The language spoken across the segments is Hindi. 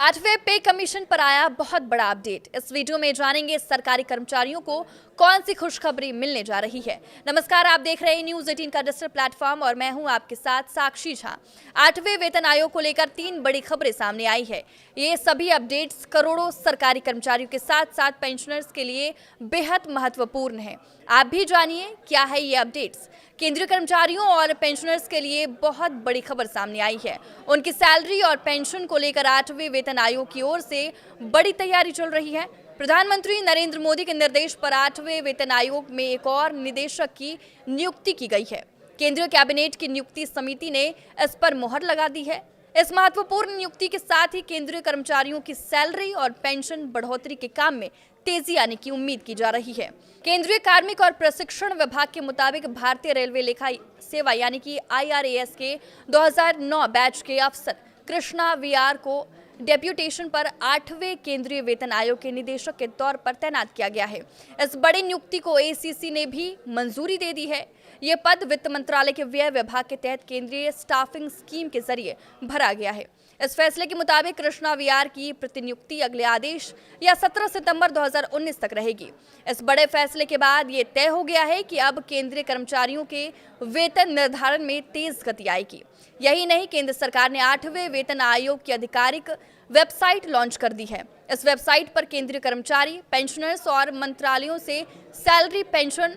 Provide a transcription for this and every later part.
8वें पे कमीशन पर आया बहुत बड़ा अपडेट। इस वीडियो में जानेंगे सरकारी कर्मचारियों को कौन सी खुशखबरी मिलने जा रही है। नमस्कार, आप देख रहे हैं न्यूज 18 का डिजिटल प्लेटफॉर्म और मैं हूं आपके साथ साक्षी झा। 8वें वेतन आयोग को लेकर 3 बड़ी खबरें सामने आई है। ये सभी अपडेट्स करोड़ों सरकारी कर्मचारियों के साथ साथ पेंशनर्स के लिए बेहद महत्वपूर्ण है। आप भी जानिए क्या है ये अपडेट्स। केंद्रीय कर्मचारियों और पेंशनर्स के लिए बहुत बड़ी खबर सामने आई है। उनकी सैलरी और पेंशन को लेकर 8वें वेतन आयोग की ओर से बड़ी तैयारी चल रही है। प्रधानमंत्री नरेंद्र मोदी के निर्देश पर 8वें वेतन आयोग में एक और निदेशक की नियुक्ति की गई है। केंद्रीय कैबिनेट की नियुक्ति समिति ने इस पर मुहर लगा दी है। इस महत्वपूर्ण नियुक्ति के साथ ही केंद्रीय कर्मचारियों की सैलरी और पेंशन बढ़ोतरी के काम में तेजी आने की उम्मीद की जा रही है। केंद्रीय कार्मिक और प्रशिक्षण विभाग के मुताबिक भारतीय रेलवे लेखा सेवा यानी कि IRAS के 2009 बैच के अफसर कृष्णा VR को डेप्यूटेशन पर 8वें केंद्रीय वेतन आयोग के निदेशक के तौर पर तैनात किया गया है। इस बड़ी नियुक्ति को ACC ने भी मंजूरी दे दी है। ये पद वित्त मंत्रालय के व्यय विभाग के तहत केंद्रीय स्टाफिंग स्कीम के जरिए भरा गया है। इस फैसले के मुताबिक कृष्णा VR की प्रतिनियुक्ति अगले आदेश या 17 सितंबर 2019 तक रहेगी। इस बड़े फैसले के बाद ये तय हो गया है कि अब केंद्रीय कर्मचारियों के वेतन निर्धारण में तेज गति आएगी। यही नहीं, केंद्र सरकार ने 8वें वेतन आयोग की आधिकारिक वेबसाइट लॉन्च कर दी है। इस वेबसाइट पर केंद्रीय कर्मचारी, पेंशनर्स और मंत्रालयों से सैलरी, पेंशन,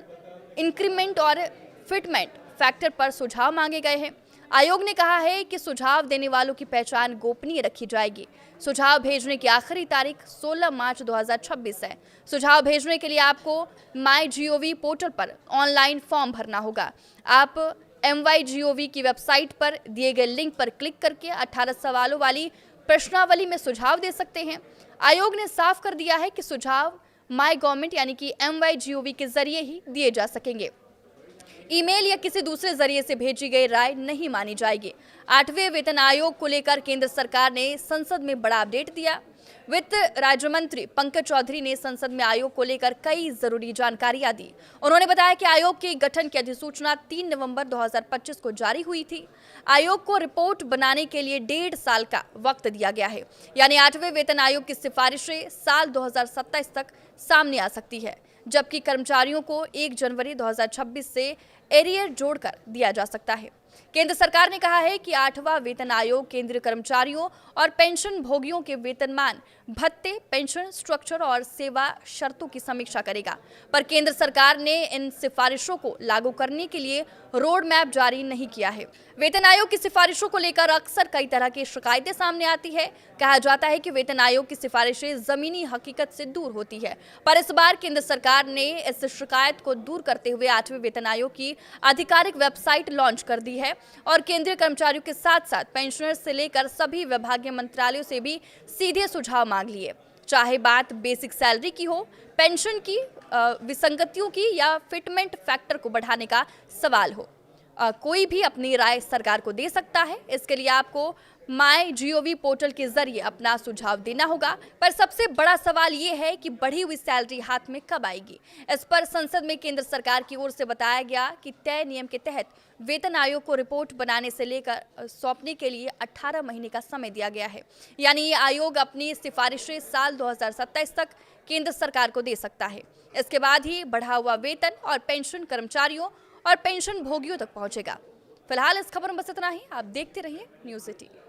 इंक्रीमेंट और फिटमेंट फैक्टर पर सुझाव मांगे गए हैं। आयोग ने कहा है कि सुझाव देने वालों की पहचान गोपनीय रखी जाएगी। सुझाव भेजने की आखिरी तारीख 16 मार्च 2026 है। सुझाव भेजने के लिए आपको MyGov पोर्टल पर ऑनलाइन फॉर्म भरना होगा। आप MyGov की वेबसाइट पर दिए गए लिंक पर क्लिक करके 18 सवालों वाली प्रश्नावली में सुझाव दे सकते हैं। आयोग ने साफ कर दिया है कि सुझाव माई गवर्नमेंट यानी कि MyGov के जरिए ही दिए जा सकेंगे। ईमेल या किसी दूसरे जरिए से भेजी गई राय नहीं मानी जाएगी। 8वें वेतन आयोग को लेकर केंद्र सरकार ने संसद में बड़ा अपडेट दिया। वित्त राज्य मंत्री पंकज चौधरी ने संसद में आयोग को लेकर कई जरूरी जानकारियां दी। उन्होंने बताया कि आयोग के गठन की अधिसूचना 3 नवंबर 2025 को जारी हुई थी। आयोग को रिपोर्ट बनाने के लिए 1.5 साल का वक्त दिया गया है, यानी 8वें वेतन आयोग की सिफारिशें साल 2027 तक सामने आ सकती है, जबकि कर्मचारियों को 1 जनवरी 2026 से एरियर जोड़कर दिया जा सकता है। केंद्र सरकार ने कहा है कि 8वां वेतन आयोग केंद्रीय कर्मचारियों और पेंशन भोगियों के वेतनमान, भत्ते, पेंशन स्ट्रक्चर और सेवा शर्तों की समीक्षा करेगा। पर केंद्र सरकार ने इन सिफारिशों को लागू करने के लिए रोड मैप जारी नहीं किया है। वेतन आयोग की सिफारिशों को लेकर अक्सर कई तरह की शिकायतें सामने आती है। कहा जाता है कि वेतन आयोग की सिफारिशें जमीनी हकीकत से दूर होती है, पर इस बार केंद्र सरकार ने इस शिकायत को दूर करते हुए 8वें वेतन आयोग की आधिकारिक वेबसाइट लॉन्च कर दी है और केंद्रीय कर्मचारियों के साथ साथ पेंशनर्स से लेकर सभी विभागीय मंत्रालयों से भी सीधे सुझाव मांग लिए। चाहे बात बेसिक सैलरी की हो, पेंशन की विसंगतियों की या फिटमेंट फैक्टर को बढ़ाने का सवाल हो, कोई भी अपनी राय सरकार को दे सकता है। इसके लिए आपको MyGov पोर्टल के जरिए अपना सुझाव देना होगा। पर सबसे बड़ा सवाल ये है कि बढ़ी हुई सैलरी हाथ में कब आएगी। इस पर संसद में केंद्र सरकार की ओर से बताया गया कि तय नियम के तहत वेतन आयोग को रिपोर्ट बनाने से लेकर सौंपने के लिए 18 महीने का समय दिया गया है, यानी ये आयोग अपनी सिफारिशें साल 2027 तक केंद्र सरकार को दे सकता है। इसके बाद ही बढ़ा हुआ वेतन और पेंशन कर्मचारियों और पेंशन भोगियों तक पहुंचेगा। फिलहाल इस खबर में बस इतना ही। आप देखते रहिए न्यूज़ 18।